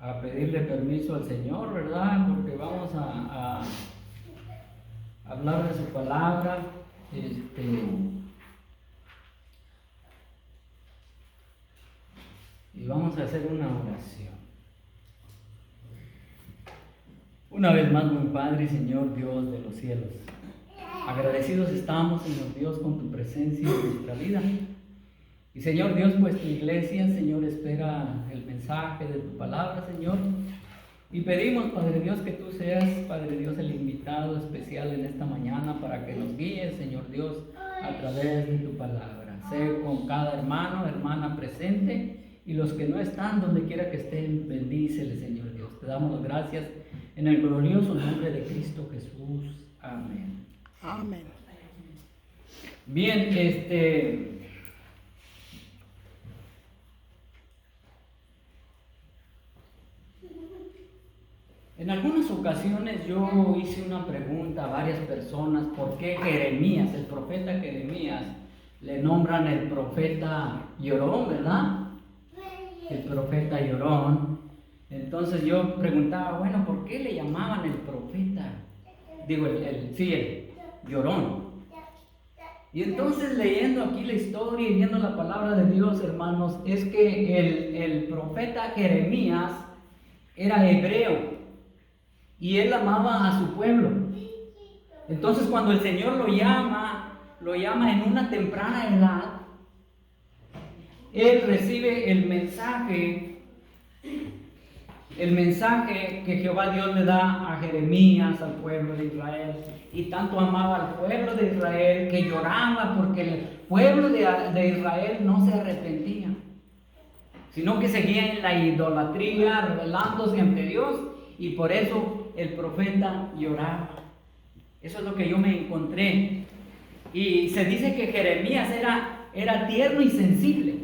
a pedirle permiso al Señor, ¿verdad? Porque vamos a hablar de su palabra. Y vamos a hacer una oración. Una vez más, buen Padre, Señor Dios de los cielos, agradecidos estamos, Señor Dios, con tu presencia en nuestra vida. Y Señor Dios, pues tu iglesia, Señor, espera el mensaje de tu palabra, Señor. Y pedimos, Padre Dios, que tú seas, Padre Dios, el invitado especial en esta mañana para que nos guíes, Señor Dios, a través de tu palabra. Sé con cada hermano, hermana presente y los que no están, donde quiera que estén, bendíceles, Señor Dios. Te damos las gracias en el glorioso nombre de Cristo Jesús. Amén. Amén. Bien, en algunas ocasiones yo hice una pregunta a varias personas, ¿por qué Jeremías, el profeta Jeremías, le nombran el profeta llorón, ¿verdad? El profeta llorón. Entonces yo preguntaba, bueno, ¿por qué le llamaban el profeta? Digo, el llorón. Y entonces leyendo aquí la historia y viendo la palabra de Dios, hermanos, es que el profeta Jeremías era hebreo y él amaba a su pueblo. Entonces cuando el Señor lo llama en una temprana edad, él recibe el mensaje que Jehová Dios le da a Jeremías, al pueblo de Israel. Y tanto amaba al pueblo de Israel que lloraba porque el pueblo de Israel no se arrepentía, sino que seguía en la idolatría, rebelándose ante Dios, y por eso el profeta lloraba. Eso es lo que yo me encontré. Y se dice que Jeremías era tierno y sensible,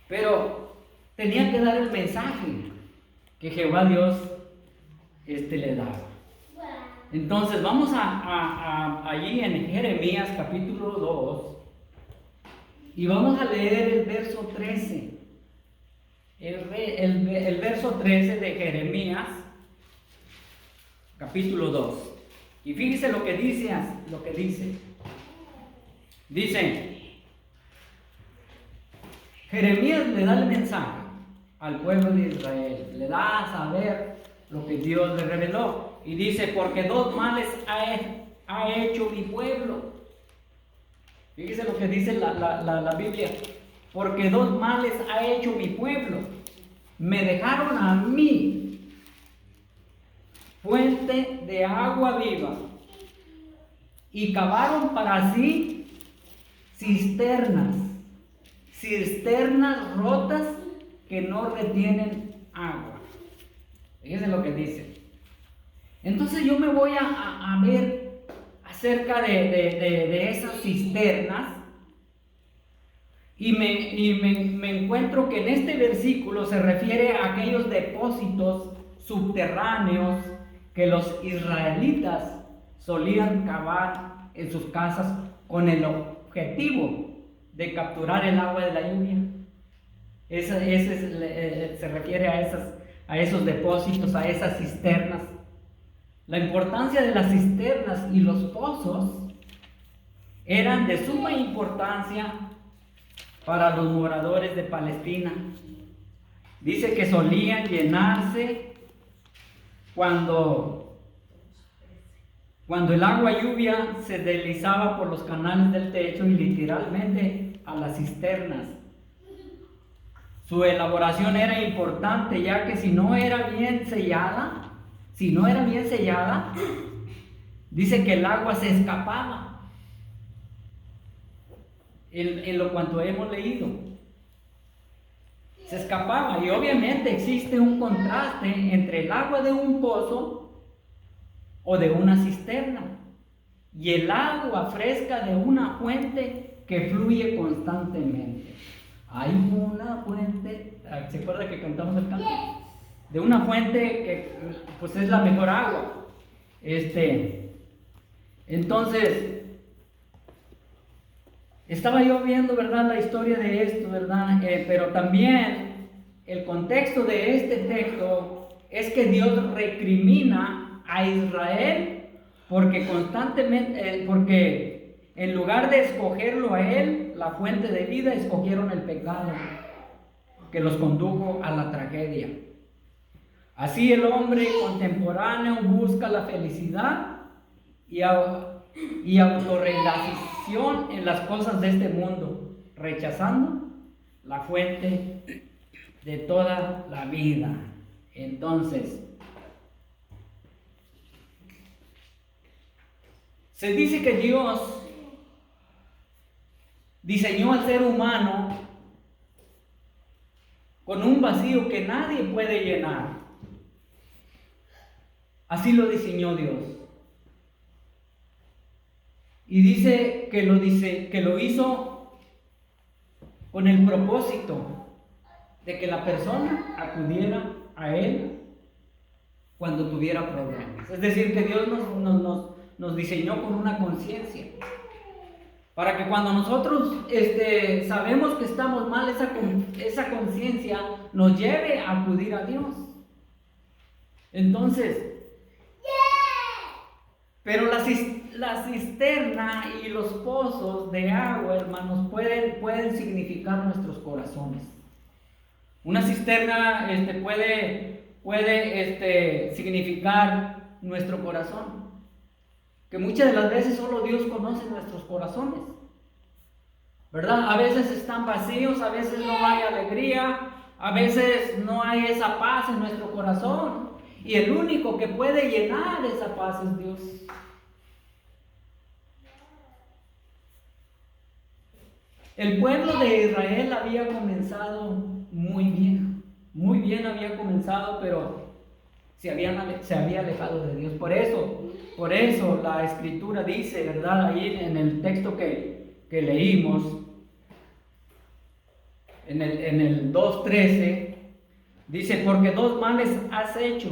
pero tenía que dar el mensaje que Jehová Dios le daba. Entonces vamos allí en Jeremías capítulo 2 y vamos a leer el verso 13. El verso 13 de Jeremías capítulo 2. Y fíjese lo que dice. Dice, Jeremías le da el mensaje al pueblo de Israel, le da a saber lo que Dios le reveló. Y dice, porque dos males ha hecho mi pueblo. Fíjese lo que dice la Biblia. Porque dos males ha hecho mi pueblo. Me dejaron a mí fuente de agua viva y cavaron para sí cisternas rotas que no retienen agua. Fíjense lo que dice. Entonces yo me voy a ver acerca de esas cisternas y me encuentro que en este versículo se refiere a aquellos depósitos subterráneos que los israelitas solían cavar en sus casas con el objetivo de capturar el agua de la lluvia. Se refiere a esos depósitos, a esas cisternas. La importancia de las cisternas y los pozos eran de suma importancia para los moradores de Palestina. Dice que solían llenarse cuando el agua lluvia se deslizaba por los canales del techo y literalmente a las cisternas. Su elaboración era importante, ya que si no era bien sellada, dice que el agua se escapaba. En lo cuanto hemos leído, se escapaba. Y obviamente existe un contraste entre el agua de un pozo o de una cisterna y el agua fresca de una fuente que fluye constantemente. Hay una fuente, ¿se acuerda que cantamos el canto? De una fuente que pues es la mejor agua. Entonces, estaba yo viendo, ¿verdad?, la historia de esto, ¿verdad? Pero también el contexto de este texto es que Dios recrimina a Israel porque constantemente, porque en lugar de escogerlo a él, la fuente de vida, escogieron el pecado que los condujo a la tragedia. Así el hombre contemporáneo busca la felicidad y autorrealización en las cosas de este mundo, rechazando la fuente de toda la vida. Entonces, se dice que Dios diseñó al ser humano con un vacío que nadie puede llenar. Así lo diseñó Dios. Y dice que lo hizo con el propósito de que la persona acudiera a Él cuando tuviera problemas. Es decir, que Dios nos diseñó con una conciencia. Para que cuando nosotros sabemos que estamos mal, esa conciencia nos lleve a acudir a Dios. Entonces, pero la cisterna y los pozos de agua, hermanos, pueden significar nuestros corazones. Una cisterna puede significar nuestro corazón. Que muchas de las veces solo Dios conoce nuestros corazones, ¿verdad? A veces están vacíos, a veces no hay alegría, a veces no hay esa paz en nuestro corazón. Y el único que puede llenar esa paz es Dios. El pueblo de Israel había comenzado muy bien había comenzado, pero se había alejado de Dios. Por eso la Escritura dice, ¿verdad? Ahí en el texto que leímos, en el 2:13, dice: porque dos males ha hecho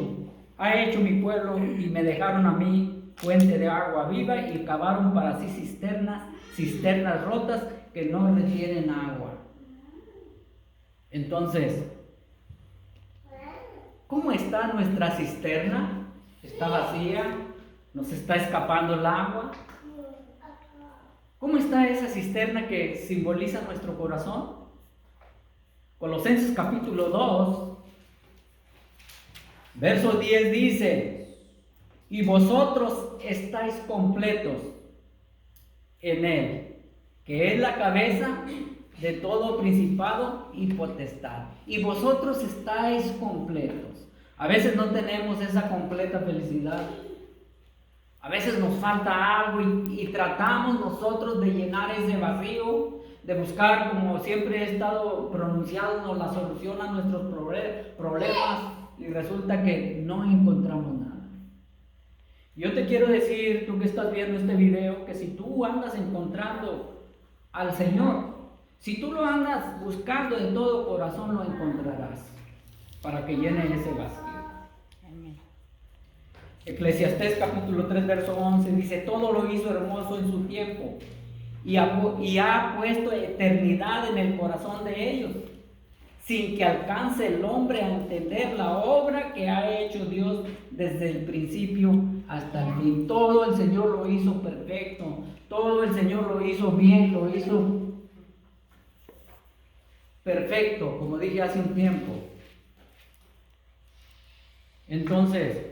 mi pueblo, y me dejaron a mí fuente de agua viva, y cavaron para sí cisternas rotas que no retienen agua. Entonces, ¿cómo está nuestra cisterna? ¿Está vacía? ¿Nos está escapando el agua? ¿Cómo está esa cisterna que simboliza nuestro corazón? Colosenses capítulo 2, verso 10 dice: y vosotros estáis completos en Él, que es la cabeza de todo principado y potestad. Y vosotros estáis completos. A veces no tenemos esa completa felicidad. A veces nos falta algo y tratamos nosotros de llenar ese vacío, de buscar, como siempre he estado pronunciando, la solución a nuestros problemas, y resulta que no encontramos nada. Yo te quiero decir, tú que estás viendo este video, que si tú andas encontrando al Señor, si tú lo andas buscando de todo corazón, lo encontrarás para que llene ese vacío. Amén. Eclesiastés capítulo 3 verso 11 dice: todo lo hizo hermoso en su tiempo, y ha puesto eternidad en el corazón de ellos, sin que alcance el hombre a entender la obra que ha hecho Dios desde el principio hasta el fin. Todo el Señor lo hizo perfecto, todo el Señor lo hizo bien, lo hizo perfecto, como dije hace un tiempo. Entonces,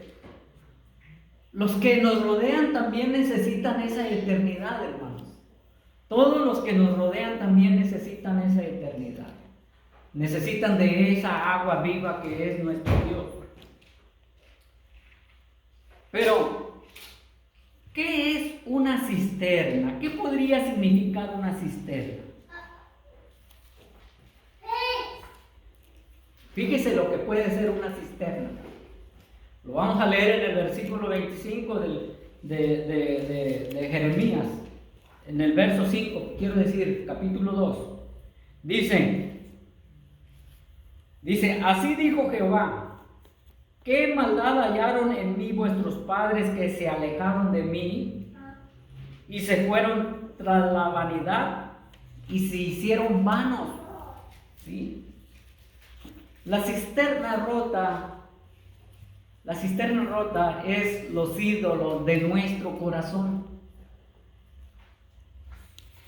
los que nos rodean también necesitan esa eternidad, hermanos. Todos los que nos rodean también necesitan esa eternidad. Necesitan de esa agua viva que es nuestro Dios. Pero, ¿qué es una cisterna? ¿Qué podría significar una cisterna? Fíjese lo que puede ser una cisterna. Lo vamos a leer en el versículo 25 de Jeremías. En el verso 5, quiero decir, capítulo 2. Dice, así dijo Jehová: ¿qué maldad hallaron en mí vuestros padres, que se alejaron de mí y se fueron tras la vanidad y se hicieron vanos? ¿Sí? La cisterna rota es los ídolos de nuestro corazón.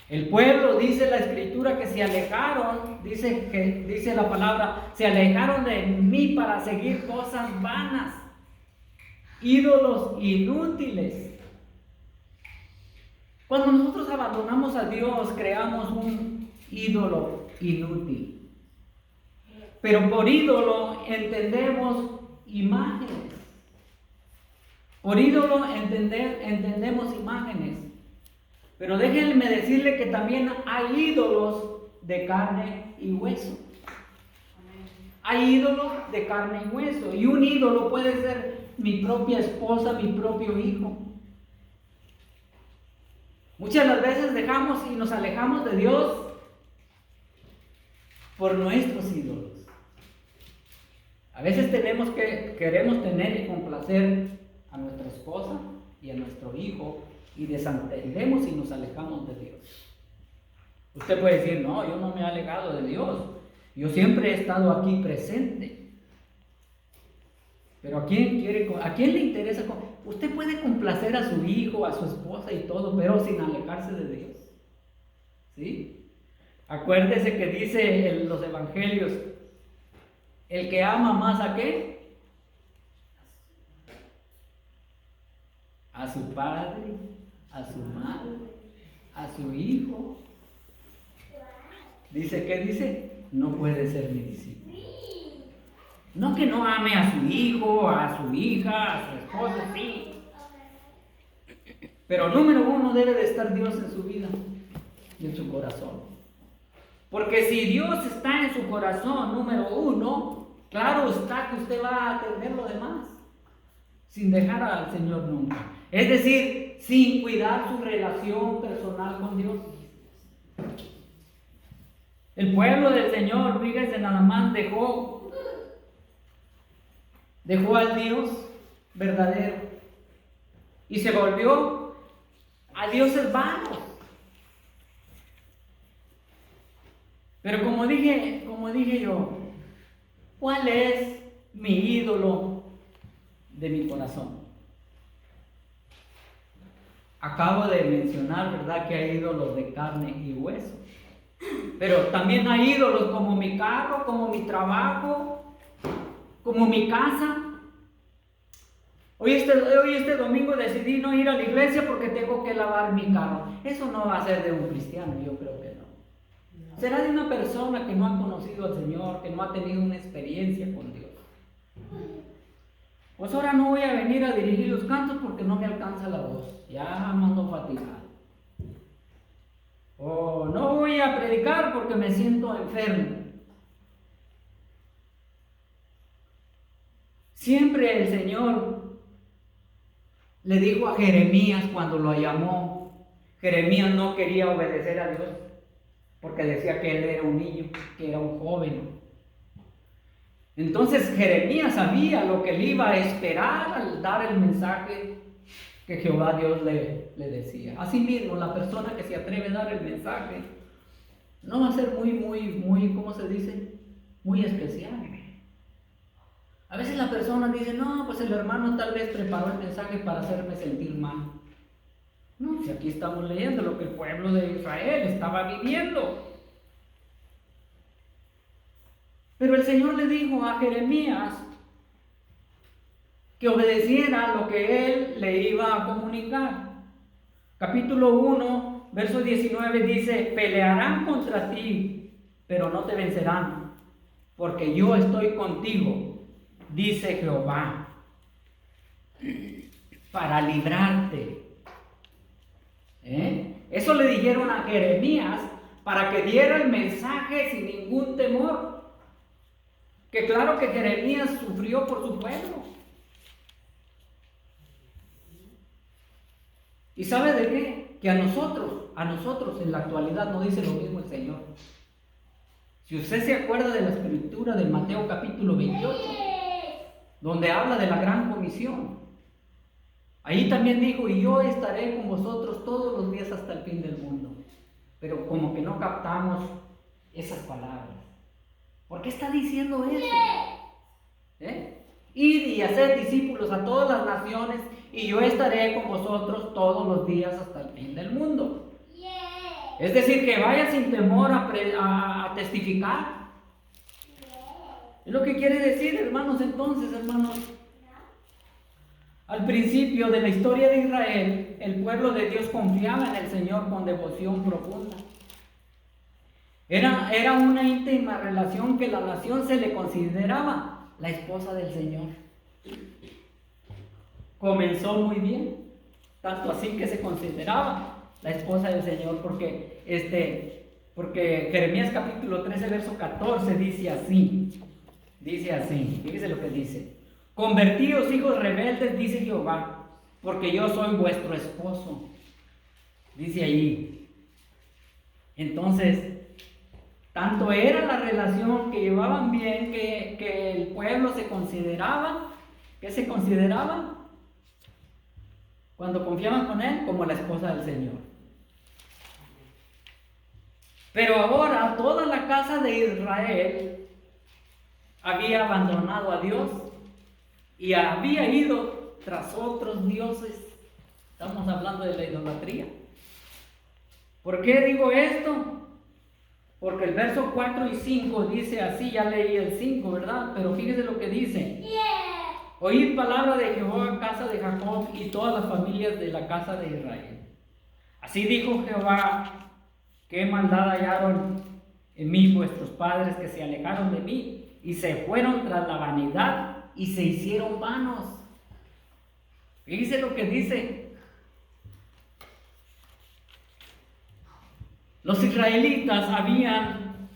El pueblo, dice la escritura, que se alejaron, dice la palabra, se alejaron de mí para seguir cosas vanas, ídolos inútiles. Cuando nosotros abandonamos a Dios, creamos un ídolo inútil. Pero por ídolo entendemos imágenes. Por ídolo entendemos imágenes. Pero déjenme decirle que también hay ídolos de carne y hueso. Hay ídolos de carne y hueso. Y un ídolo puede ser mi propia esposa, mi propio hijo. Muchas de las veces dejamos y nos alejamos de Dios por nuestros ídolos. A veces queremos tener y complacer a nuestra esposa y a nuestro hijo y desentendemos y nos alejamos de Dios. Usted puede decir, no, yo no me he alejado de Dios. Yo siempre he estado aquí presente. Pero ¿a quién le interesa? Usted puede complacer a su hijo, a su esposa y todo, pero sin alejarse de Dios. ¿Sí? Acuérdese que dice en los evangelios, el que ama más ¿a qué? A su padre, a su madre, a su hijo. Dice, ¿qué dice? No puede ser mi discípulo. No que no ame a su hijo, a su hija, a su esposa, sí. Pero número uno, debe de estar Dios en su vida y en su corazón. Porque si Dios está en su corazón, número uno, claro está que usted va a atender lo demás, sin dejar al Señor nunca. Es decir, sin cuidar su relación personal con Dios. El pueblo del Señor, fíjese, nada más dejó al Dios verdadero y se volvió a dioses vanos. Pero como dije yo, ¿cuál es mi ídolo de mi corazón? Acabo de mencionar, ¿verdad?, que hay ídolos de carne y hueso. Pero también hay ídolos como mi carro, como mi trabajo, como mi casa. Hoy este domingo decidí no ir a la iglesia porque tengo que lavar mi carro. Eso no va a ser de un cristiano, yo creo que no. Será de una persona que no ha conocido al Señor, que no ha tenido una experiencia con Dios. Pues ahora no voy a venir a dirigir los cantos porque no me alcanza la voz. Ya ando fatigado. O no voy a predicar porque me siento enfermo. Siempre el Señor le dijo a Jeremías cuando lo llamó. Jeremías no quería obedecer a Dios porque decía que él era un niño, que era un joven. Entonces Jeremías sabía lo que le iba a esperar al dar el mensaje que Jehová Dios le decía. Asimismo, la persona que se atreve a dar el mensaje no va a ser muy, ¿cómo se dice? Muy especial. A veces la persona dice, no, pues el hermano tal vez preparó el mensaje para hacerme sentir mal. No, si aquí estamos leyendo lo que el pueblo de Israel estaba viviendo. Pero el Señor le dijo a Jeremías que obedeciera lo que él le iba a comunicar. Capítulo 1, verso 19 dice, pelearán contra ti, pero no te vencerán, porque yo estoy contigo, dice Jehová, para librarte. Eso le dijeron a Jeremías para que diera el mensaje sin ningún temor. Que claro que Jeremías sufrió por su pueblo. ¿Y sabe de qué? Que a nosotros en la actualidad no dice lo mismo el Señor. Si usted se acuerda de la escritura de Mateo capítulo 28, donde habla de la gran comisión, ahí también dijo, y yo estaré con vosotros todos los días hasta el fin del mundo. Pero como que no captamos esas palabras. ¿Por qué está diciendo eso? Id y haced discípulos a todas las naciones, y yo estaré con vosotros todos los días hasta el fin del mundo. Es decir, que vaya sin temor a testificar. Es lo que quiere decir, hermanos. Entonces, hermanos, al principio de la historia de Israel, el pueblo de Dios confiaba en el Señor con devoción profunda. Era una íntima relación que la nación se le consideraba la esposa del Señor. Comenzó muy bien, tanto así que se consideraba la esposa del Señor, porque Jeremías capítulo 13, verso 14 dice así, fíjese lo que dice: convertíos, hijos rebeldes, dice Jehová, porque yo soy vuestro esposo, dice allí. Entonces, tanto era la relación que llevaban bien, que el pueblo se consideraba, cuando confiaban con él, como la esposa del Señor. Pero ahora toda la casa de Israel había abandonado a Dios y había ido tras otros dioses. Estamos hablando de la idolatría. ¿Por qué digo esto? Porque el verso 4 y 5 dice así. Ya leí el 5, ¿verdad? Pero fíjese lo que dice: oíd palabra de Jehová, casa de Jacob, y todas las familias de la casa de Israel. Así dijo Jehová: qué maldad hallaron en mí vuestros padres, que se alejaron de mí y se fueron tras la vanidad y se hicieron vanos. Fíjese lo que dice. Los israelitas habían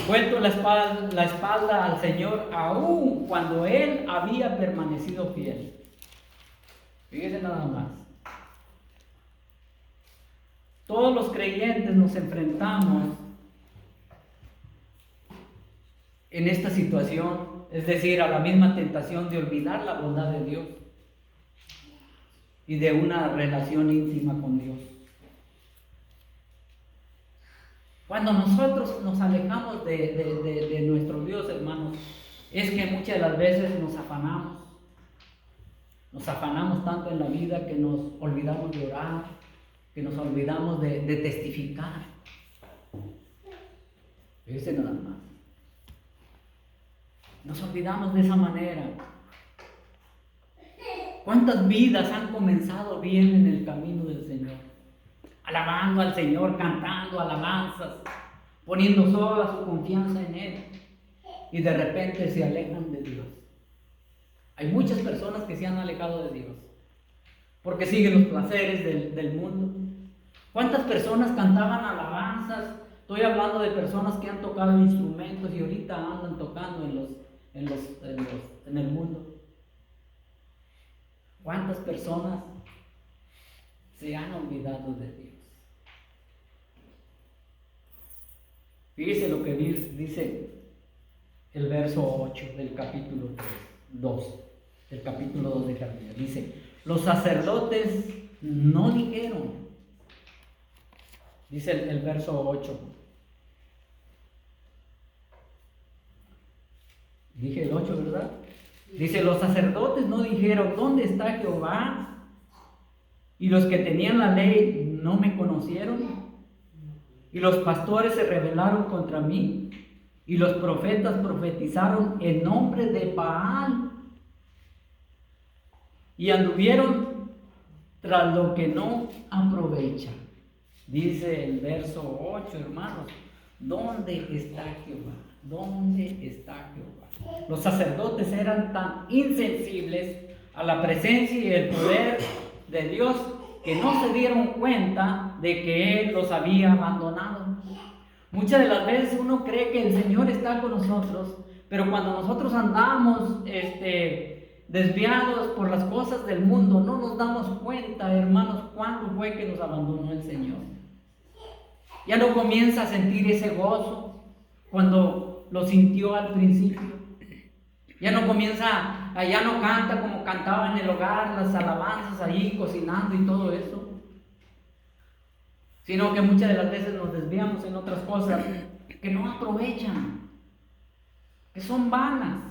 vuelto la espalda al Señor, aun cuando Él había permanecido fiel. Fíjese nada más. Todos los creyentes nos enfrentamos en esta situación, es decir, a la misma tentación de olvidar la bondad de Dios y de una relación íntima con Dios. Cuando nosotros nos alejamos de nuestro Dios, hermanos, es que muchas de las veces nos afanamos tanto en la vida que nos olvidamos de orar, que nos olvidamos de testificar. Fíjense nada más. Nos olvidamos de esa manera. ¿Cuántas vidas han comenzado bien en el camino del Señor? Alabando al Señor, cantando alabanzas, poniendo toda su confianza en Él, y de repente se alejan de Dios. Hay muchas personas que se han alejado de Dios porque siguen los placeres del mundo. ¿Cuántas personas cantaban alabanzas? Estoy hablando de personas que han tocado instrumentos y ahorita andan tocando en el mundo. ¿Cuántas personas se han olvidado de Dios? Fíjese lo que dice el verso 8 del capítulo 2 de Jeremías. Dice: los sacerdotes no dijeron. Dice el verso 8. Dije el 8, ¿verdad? Dice: los sacerdotes no dijeron, ¿dónde está Jehová? Y los que tenían la ley no me conocieron. Y los pastores se rebelaron contra mí. Y los profetas profetizaron en nombre de Baal. Y anduvieron tras lo que no aprovecha. Dice el verso 8, hermanos: ¿dónde está Jehová? ¿Dónde está Jehová? Los sacerdotes eran tan insensibles a la presencia y el poder de Dios que no se dieron cuenta de que Él los había abandonado. Muchas de las veces uno cree que el Señor está con nosotros, pero cuando nosotros andamos desviados por las cosas del mundo, no nos damos cuenta, hermanos, cuándo fue que nos abandonó el Señor. Ya no comienza a sentir ese gozo cuando lo sintió al principio. Ya no canta como cantaba en el hogar, las alabanzas allí cocinando y todo eso, sino que muchas de las veces nos desviamos en otras cosas que no aprovechan, que son vanas.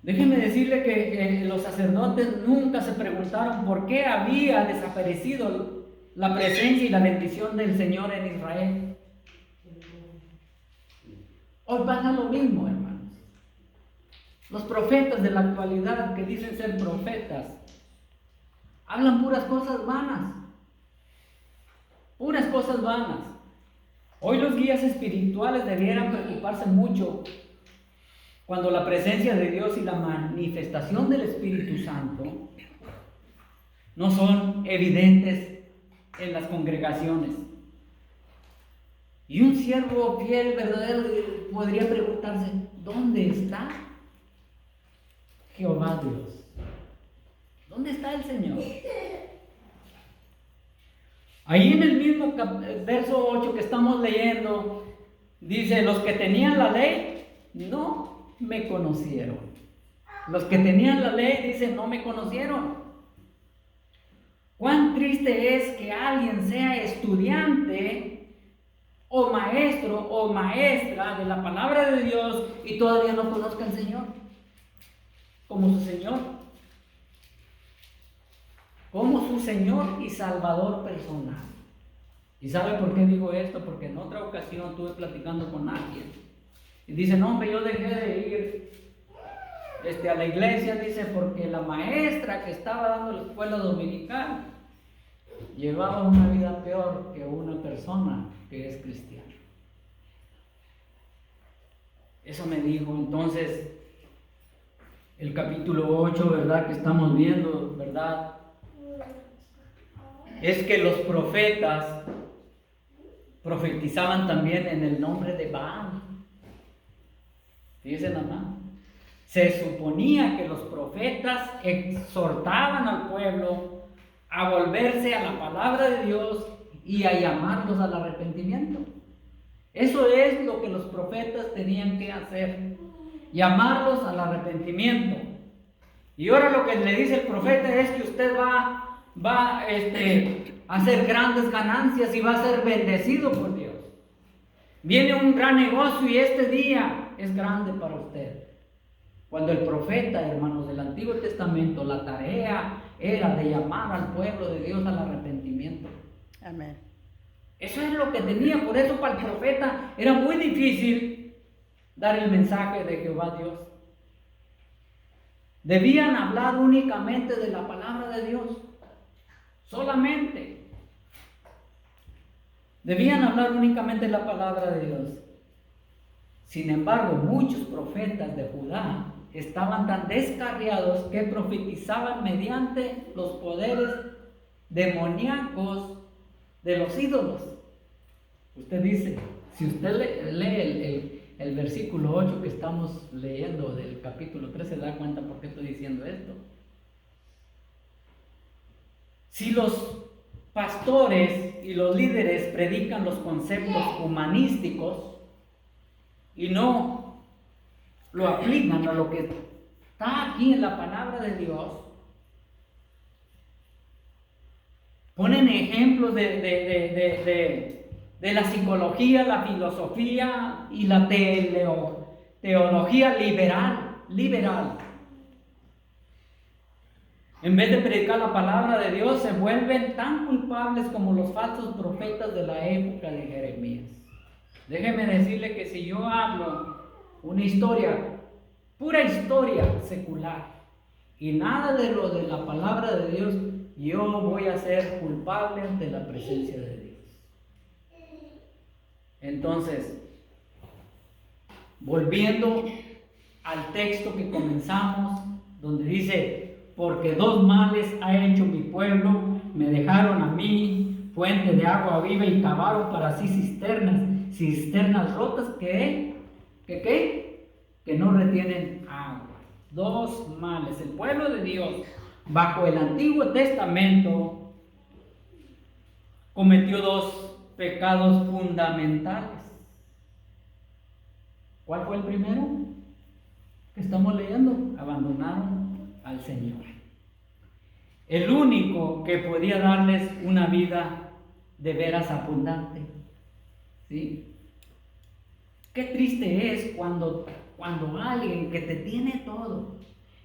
Déjenme decirle que los sacerdotes nunca se preguntaron por qué había desaparecido la presencia y la bendición del Señor en Israel. Hoy pasa lo mismo, hermanos. Los profetas de la actualidad que dicen ser profetas hablan puras cosas vanas. Puras cosas vanas. Hoy los guías espirituales debieran preocuparse mucho cuando la presencia de Dios y la manifestación del Espíritu Santo no son evidentes en las congregaciones. Y un siervo fiel, verdadero, podría preguntarse, ¿dónde está Jehová Dios? ¿Dónde está el Señor? Ahí en el mismo verso 8 que estamos leyendo, dice, los que tenían la ley no me conocieron. Los que tenían la ley, dice, no me conocieron. Cuán triste es que alguien sea estudiante o maestro o maestra de la palabra de Dios y todavía no conozca al Señor como su Señor, como su Señor y Salvador personal. ¿Y sabe por qué digo esto? Porque en otra ocasión estuve platicando con alguien y dice, no hombre, yo dejé de ir a la iglesia, dice, porque la maestra que estaba dando la escuela dominical llevaba una vida peor que una persona que es cristiana. Eso me dijo. Entonces, el capítulo 8, ¿verdad? Que estamos viendo, ¿verdad? Es que los profetas profetizaban también en el nombre de Baal. Fíjense nada más. Se suponía que los profetas exhortaban al pueblo a volverse a la palabra de Dios y a llamarlos al arrepentimiento. Eso es lo que los profetas tenían que hacer, llamarlos al arrepentimiento. Y ahora lo que le dice el profeta es que usted va a hacer grandes ganancias y va a ser bendecido por Dios. Viene un gran negocio y este día es grande para usted. Cuando el profeta, hermanos, del Antiguo Testamento, la tarea era de llamar al pueblo de Dios al arrepentimiento. Amén. Eso es lo que tenía. Por eso para el profeta era muy difícil dar el mensaje de Jehová Dios. Debían hablar únicamente de la palabra de Dios. Solamente. Debían hablar únicamente la palabra de Dios. Sin embargo, muchos profetas de Judá estaban tan descarriados que profetizaban mediante los poderes demoníacos de los ídolos. Usted dice, si usted lee el versículo 8 que estamos leyendo del capítulo 3, se da cuenta por qué estoy diciendo esto. Si los pastores y los líderes predican los conceptos humanísticos y no lo aplican a lo que está aquí en la palabra de Dios, ponen ejemplos de la psicología, la filosofía y la teología liberal. En vez de predicar la palabra de Dios, se vuelven tan culpables como los falsos profetas de la época de Jeremías. Déjeme decirle que si yo hablo una historia, pura historia secular, y nada de lo de la palabra de Dios, yo voy a ser culpable ante la presencia de Dios. Entonces, volviendo al texto que comenzamos, donde dice, porque dos males ha hecho mi pueblo, me dejaron a mí fuente de agua viva y cavaron para sí cisternas rotas que no retienen agua. Dos males. El pueblo de Dios, bajo el Antiguo Testamento, cometió dos pecados fundamentales. ¿Cuál fue el primero que estamos leyendo? Abandonaron al Señor, el único que podía darles una vida de veras abundante. ¿Sí? Qué triste es cuando alguien que te tiene todo,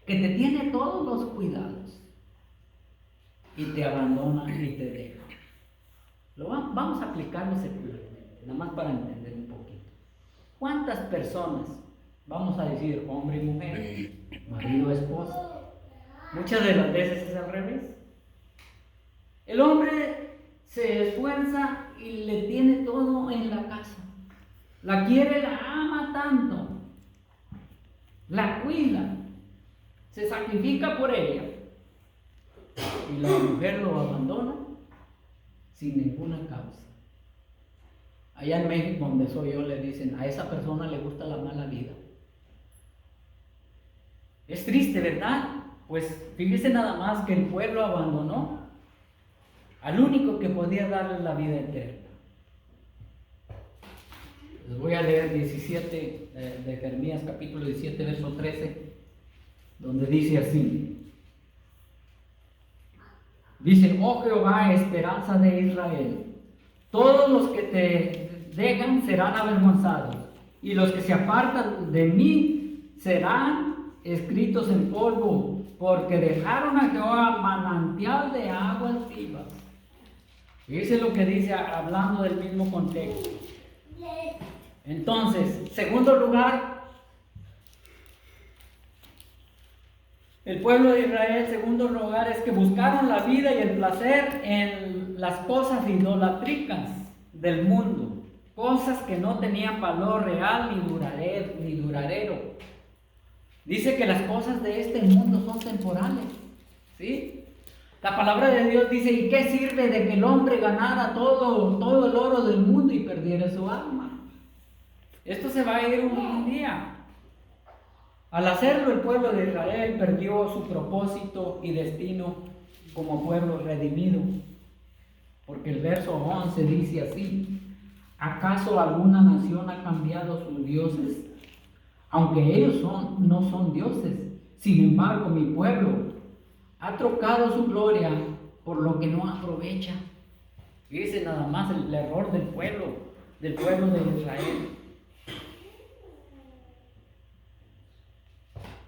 que te tiene todos los cuidados, y te abandona y te deja. Vamos a aplicarlo secularmente, nada más para entender un poquito. ¿Cuántas personas, vamos a decir hombre y mujer, marido, esposa? Muchas de las veces es al revés. El hombre se esfuerza y le tiene todo en la casa. La quiere, la ama tanto, la cuida, se sacrifica por ella. Y la mujer lo abandona sin ninguna causa. Allá en México, donde soy yo, le dicen, a esa persona le gusta la mala vida. Es triste, ¿verdad? Pues fíjese nada más que el pueblo abandonó al único que podía darle la vida eterna. Les voy a leer 17 de Jeremías, capítulo 17, verso 13, donde dice así. Dice, oh Jehová, esperanza de Israel, todos los que te dejan serán avergonzados, y los que se apartan de mí serán escritos en polvo, porque dejaron a Jehová manantial de aguas vivas. Fíjese lo que dice, hablando del mismo contexto. Entonces, segundo lugar, el pueblo de Israel, segundo lugar, es que buscaron la vida y el placer en las cosas idolátricas del mundo, cosas que no tenían valor real ni duradero. Dice que las cosas de este mundo son temporales, ¿sí? La palabra de Dios dice, ¿y qué sirve de que el hombre ganara todo el oro del mundo y perdiera su alma? Esto se va a ir un día. Al hacerlo, el pueblo de Israel perdió su propósito y destino como pueblo redimido. Porque el verso 11 dice así, ¿acaso alguna nación ha cambiado sus dioses? Aunque ellos no son dioses, sin embargo mi pueblo ha trocado su gloria por lo que no aprovecha. Fíjense nada más el error del pueblo de Israel.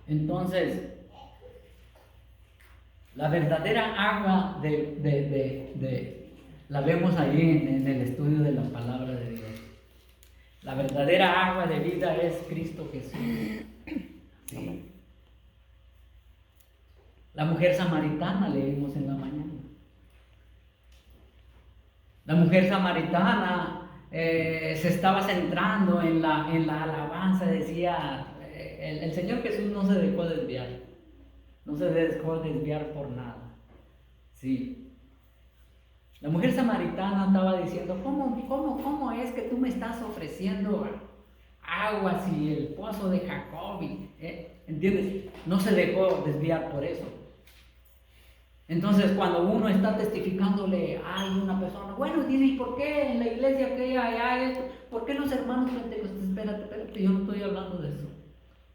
Entonces, la verdadera agua la vemos ahí en el estudio de la palabra de Dios. La verdadera agua de vida es Cristo Jesús. ¿Sí? La mujer samaritana leímos en la mañana. La mujer samaritana se estaba centrando en la alabanza, decía, el Señor Jesús no se dejó desviar. No se dejó desviar por nada. Sí. La mujer samaritana estaba diciendo, ¿cómo es que tú me estás ofreciendo agua si el pozo de Jacob? ¿Entiendes? No se dejó desviar por eso. Entonces, cuando uno está testificándole a una persona, bueno, dice, ¿y por qué en la iglesia que hay esto? ¿Por qué los hermanos pentecostales? Espérate, yo no estoy hablando de eso.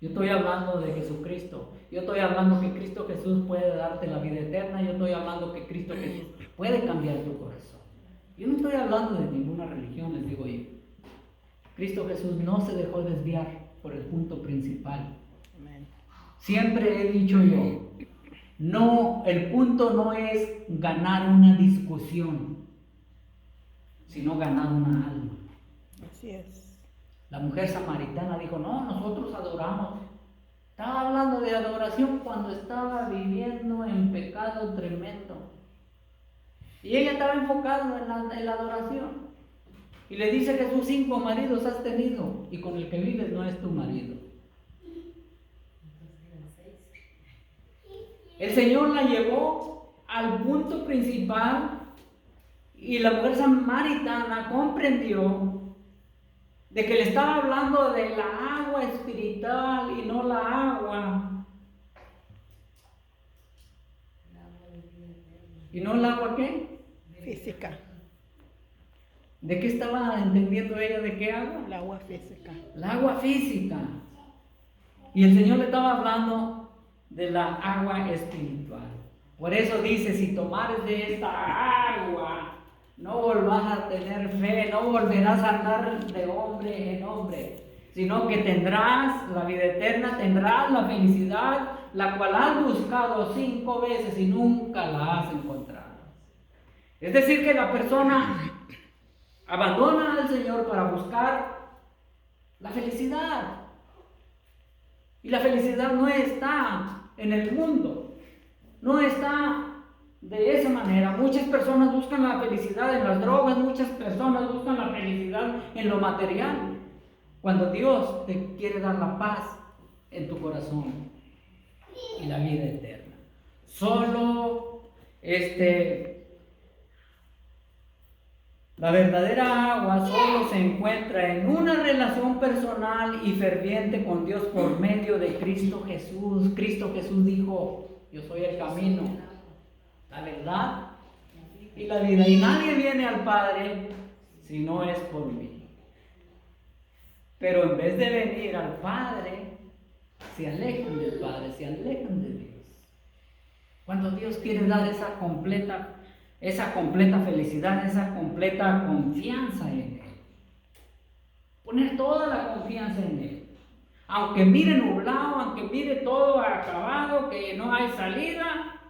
Yo estoy hablando de Jesucristo. Yo estoy hablando que Cristo Jesús puede darte la vida eterna. Yo estoy hablando que Cristo Jesús puede cambiar tu corazón. Yo no estoy hablando de ninguna religión, les digo yo. Cristo Jesús no se dejó desviar por el punto principal. Siempre he dicho yo, no, el punto no es ganar una discusión, sino ganar una alma. Así es. La mujer samaritana dijo, no, nosotros adoramos. Estaba hablando de adoración cuando estaba viviendo en pecado tremendo. Y ella estaba enfocada en la adoración. Y le dice Jesús, 5 maridos has tenido y con el que vives no es tu marido. El Señor la llevó al punto principal y la mujer samaritana comprendió de que le estaba hablando de la agua espiritual y no la agua. ¿Y no el agua qué? Física. ¿De qué estaba entendiendo ella? ¿De qué agua? El agua física. La agua física. Y el Señor le estaba hablando de la agua espiritual. Por eso dice, si tomares de esta agua, no volvás a tener fe, no volverás a andar de hombre en hombre, sino que tendrás la vida eterna, tendrás la felicidad, la cual has buscado 5 veces y nunca la has encontrado. Es decir, que la persona abandona al Señor para buscar la felicidad. Y la felicidad no está en el mundo, no está de esa manera. Muchas personas buscan la felicidad en las drogas, muchas personas buscan la felicidad en lo material, cuando Dios te quiere dar la paz en tu corazón y la vida eterna. Solo la verdadera agua solo se encuentra en una relación personal y ferviente con Dios por medio de Cristo Jesús. Cristo Jesús dijo: yo soy el camino, la verdad y la vida, y nadie viene al Padre si no es por mí. Pero en vez de venir al Padre, se alejan del Padre, se alejan de Dios. Cuando Dios quiere dar esa completa felicidad, esa completa confianza en Él. Poner toda la confianza en Él. Aunque mire nublado, aunque mire todo acabado, que no hay salida,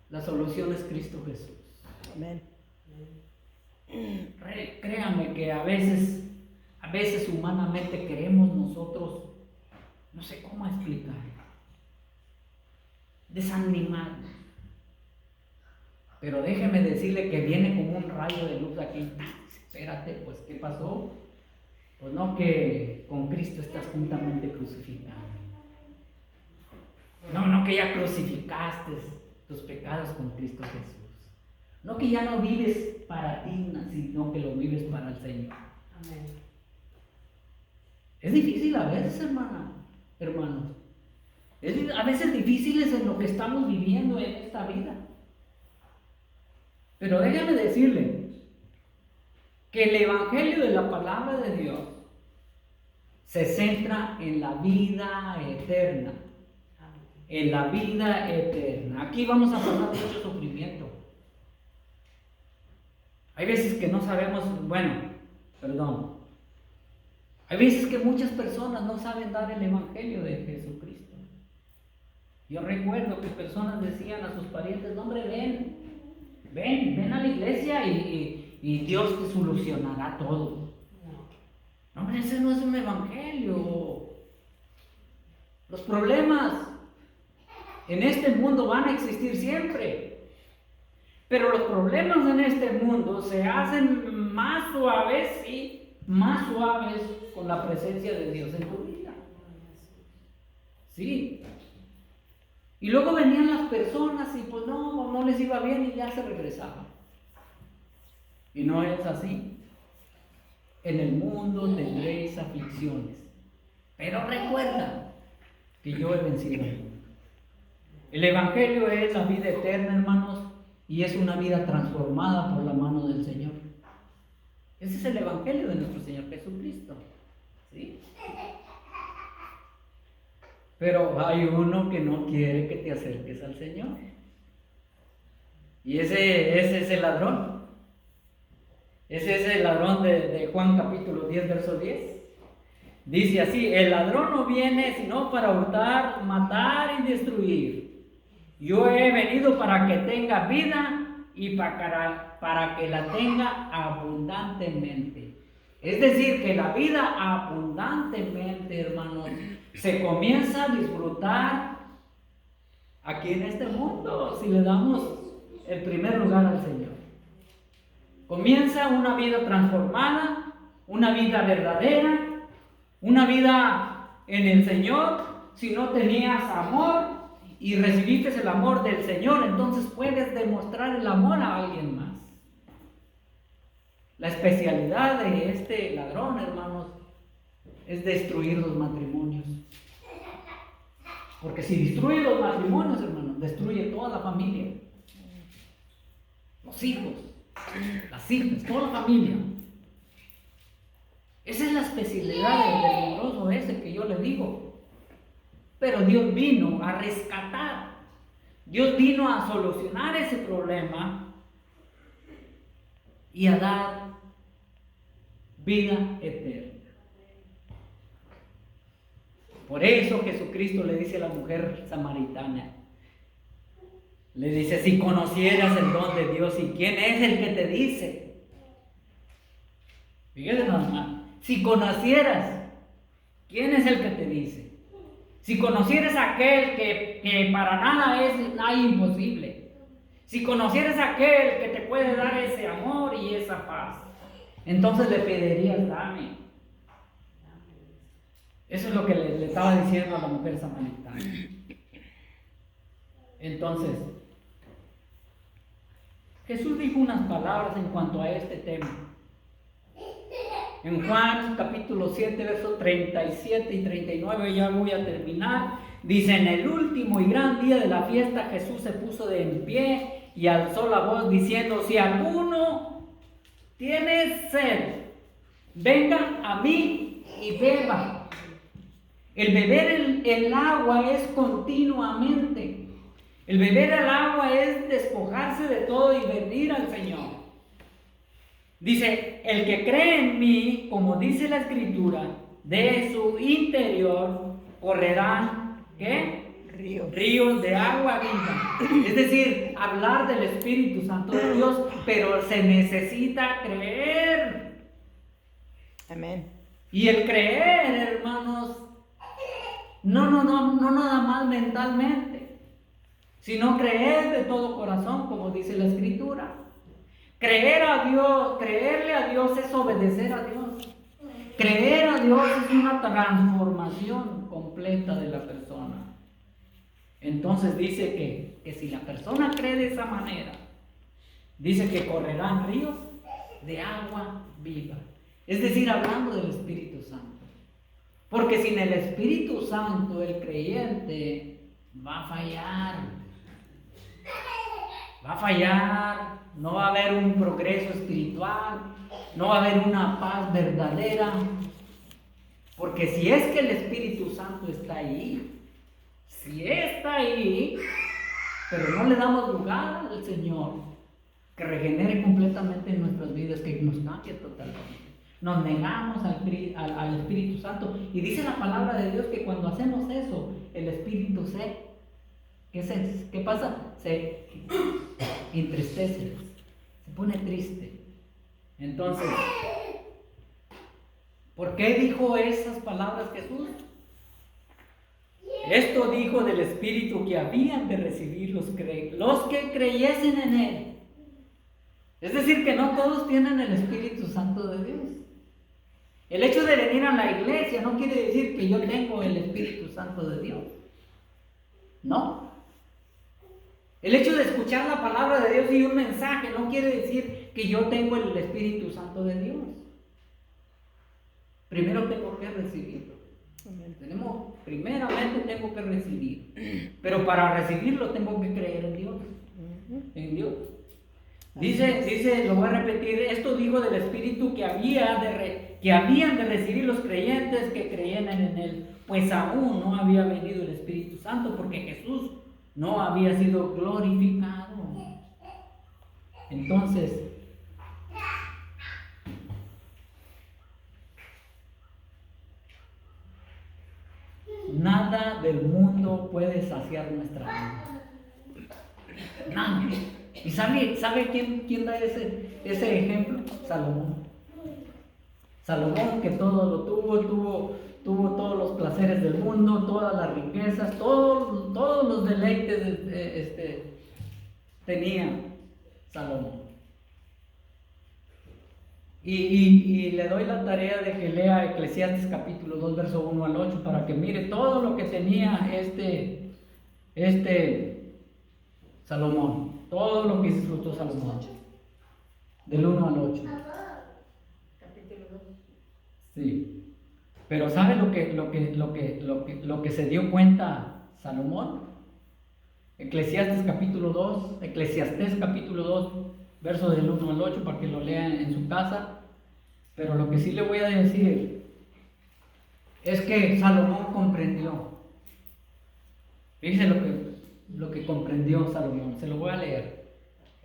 la solución es Cristo Jesús. Amén. Créanme que a veces humanamente queremos nosotros, no sé cómo explicar, desanimarnos. Pero déjeme decirle que viene como un rayo de luz aquí. Espérate, pues, ¿qué pasó? Pues no, que con Cristo estás juntamente crucificado. No que ya crucificaste tus pecados con Cristo Jesús. No que ya no vives para ti, sino que lo vives para el Señor. Amén. Es difícil a veces, hermanos. A veces difíciles en lo que estamos viviendo en esta vida. Pero déjame decirle que el Evangelio de la palabra de Dios se centra en la vida eterna. En la vida eterna. Aquí vamos a pasar mucho sufrimiento. Hay veces que no sabemos, hay veces que muchas personas no saben dar el Evangelio de Jesucristo. Yo recuerdo que personas decían a sus parientes: no, hombre, ven a la iglesia y Dios te solucionará todo. No, hombre, ese no es un evangelio. Los problemas en este mundo van a existir siempre, pero los problemas en este mundo se hacen más suaves con la presencia de Dios en tu vida. Sí. Y luego venían las personas y pues no les iba bien y ya se regresaban. Y no es así. En el mundo tendréis aflicciones, pero recuerda que yo he vencido al mundo. El Evangelio es la vida eterna, hermanos, y es una vida transformada por la mano del Señor. Ese es el Evangelio de nuestro Señor Jesucristo. ¿Sí? Pero hay uno que no quiere que te acerques al Señor. Y ese es el ladrón. Ese es el ladrón de Juan capítulo 10, verso 10. Dice así: el ladrón no viene sino para hurtar, matar y destruir. Yo he venido para que tenga vida y para que la tenga abundantemente. Es decir, que la vida abundantemente, hermanos, se comienza a disfrutar aquí en este mundo si le damos el primer lugar al Señor. Comienza una vida transformada, una vida verdadera, una vida en el Señor. Si no tenías amor y recibiste el amor del Señor, entonces puedes demostrar el amor a alguien más. La especialidad de este ladrón, hermanos, es destruir los matrimonios. Porque si destruye los matrimonios, hermanos, destruye toda la familia. Los hijos, las hijas, toda la familia. Esa es la especialidad del leproso ese que yo le digo. Pero Dios vino a rescatar. Dios vino a solucionar ese problema y a dar vida eterna. Por eso Jesucristo le dice a la mujer samaritana, le dice, si conocieras el don de Dios y quién es el que te dice. Fíjate nada más, si conocieras, ¿quién es el que te dice? Si conocieras a aquel que para nada hay imposible. Si conocieras a aquel que te puede dar ese amor y esa paz, entonces le pedirías, dame. Eso es lo que le estaba diciendo a la mujer samaritana. Entonces, Jesús dijo unas palabras en cuanto a este tema. En Juan capítulo 7, versos 37 y 39, ya voy a terminar. Dice, en el último y gran día de la fiesta, Jesús se puso en pie y alzó la voz diciendo, si alguno tiene sed, venga a mí y beba. El beber el agua es continuamente. El beber el agua es despojarse de todo y venir al Señor. Dice, el que cree en mí, como dice la Escritura, de su interior correrán, ¿qué? Ríos de agua viva. Es decir, hablar del Espíritu Santo de Dios, pero se necesita creer. Amén. Y el creer, hermanos, no nada más mentalmente, sino creer de todo corazón, como dice la Escritura. Creer a Dios, creerle a Dios es obedecer a Dios. Creer a Dios es una transformación completa de la persona. Entonces dice que si la persona cree de esa manera, dice que correrán ríos de agua viva. Es decir, hablando del Espíritu Santo. Porque sin el Espíritu Santo el creyente va a fallar. Va a fallar, no va a haber un progreso espiritual, no va a haber una paz verdadera. Porque si es que el Espíritu Santo está ahí, si está ahí, pero no le damos lugar al Señor, que regenere completamente nuestras vidas, que nos cambie totalmente. Nos negamos al Espíritu Santo. Y dice la palabra de Dios que cuando hacemos eso, el Espíritu ¿qué pasa? Se entristece, se pone triste. Entonces, ¿por qué dijo esas palabras Jesús? Esto dijo del Espíritu que habían de recibir los que creyesen en Él. Es decir, que no todos tienen el Espíritu Santo de Dios. El hecho de venir a la iglesia no quiere decir que yo tengo el Espíritu Santo de Dios. No. El hecho de escuchar la palabra de Dios y un mensaje no quiere decir que yo tengo el Espíritu Santo de Dios. Primero tengo que recibirlo. Primeramente tengo que recibir. Pero para recibirlo tengo que creer en Dios. En Dios. Dice, lo voy a repetir, esto dijo del Espíritu que habían de recibir los creyentes que creían en Él. Pues aún no había venido el Espíritu Santo porque Jesús no había sido glorificado. Entonces, nada del mundo puede saciar nuestra alma. Nada. ¿Y sabe quién da ese ejemplo? Salomón. Salomón, que todo lo tuvo todos los placeres del mundo, todas las riquezas, todos los deleites tenía Salomón. Y le doy la tarea de que lea Eclesiastes capítulo 2, verso 1 al 8, para que mire todo lo que tenía Salomón, todo lo que disfrutó Salomón, del 1 al 8. Capítulo 2. Sí. Pero ¿sabe lo que se dio cuenta Salomón? Eclesiastes capítulo 2, verso del 1 al 8, para que lo lean en su casa. Pero lo que sí le voy a decir es que Salomón comprendió. Fíjense lo que comprendió Salomón. Se lo voy a leer.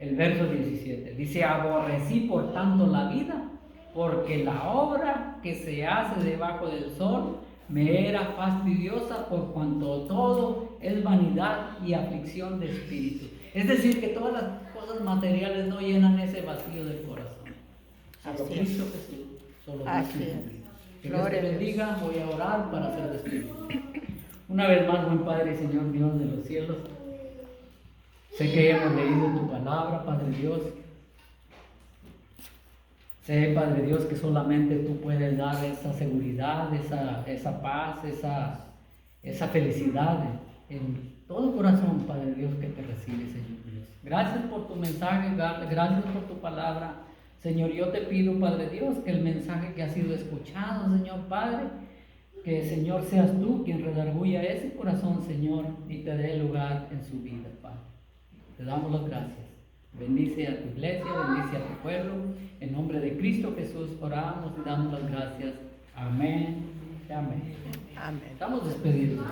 el verso 17. Dice, aborrecí por tanto la vida, porque la obra que se hace debajo del sol me era fastidiosa, por cuanto todo es vanidad y aflicción de espíritu. Es decir, que todas las cosas materiales no llenan ese vacío del corazón. Solo Así es. Cristo Jesús, solo Así Cristo es. Jesús. Que Dios Gloria te a Dios. bendiga. Voy a orar para ser despedido. Una vez más, buen Padre y Señor Dios de los cielos, sé que hemos leído tu palabra, Padre Dios. Sé, Padre Dios, que solamente tú puedes dar esa seguridad, esa paz, esa felicidad en todo corazón, Padre Dios, que te recibe, Señor Dios. Gracias por tu mensaje, gracias por tu palabra. Señor, yo te pido, Padre Dios, que el mensaje que ha sido escuchado, Señor Padre, que, Señor, seas tú quien redarguya ese corazón, Señor, y te dé lugar en su vida, Padre. Te damos las gracias. Bendice a tu iglesia, bendice a tu pueblo. En nombre de Cristo Jesús oramos y damos las gracias. Amén. Amén. Amén. Estamos despedidos.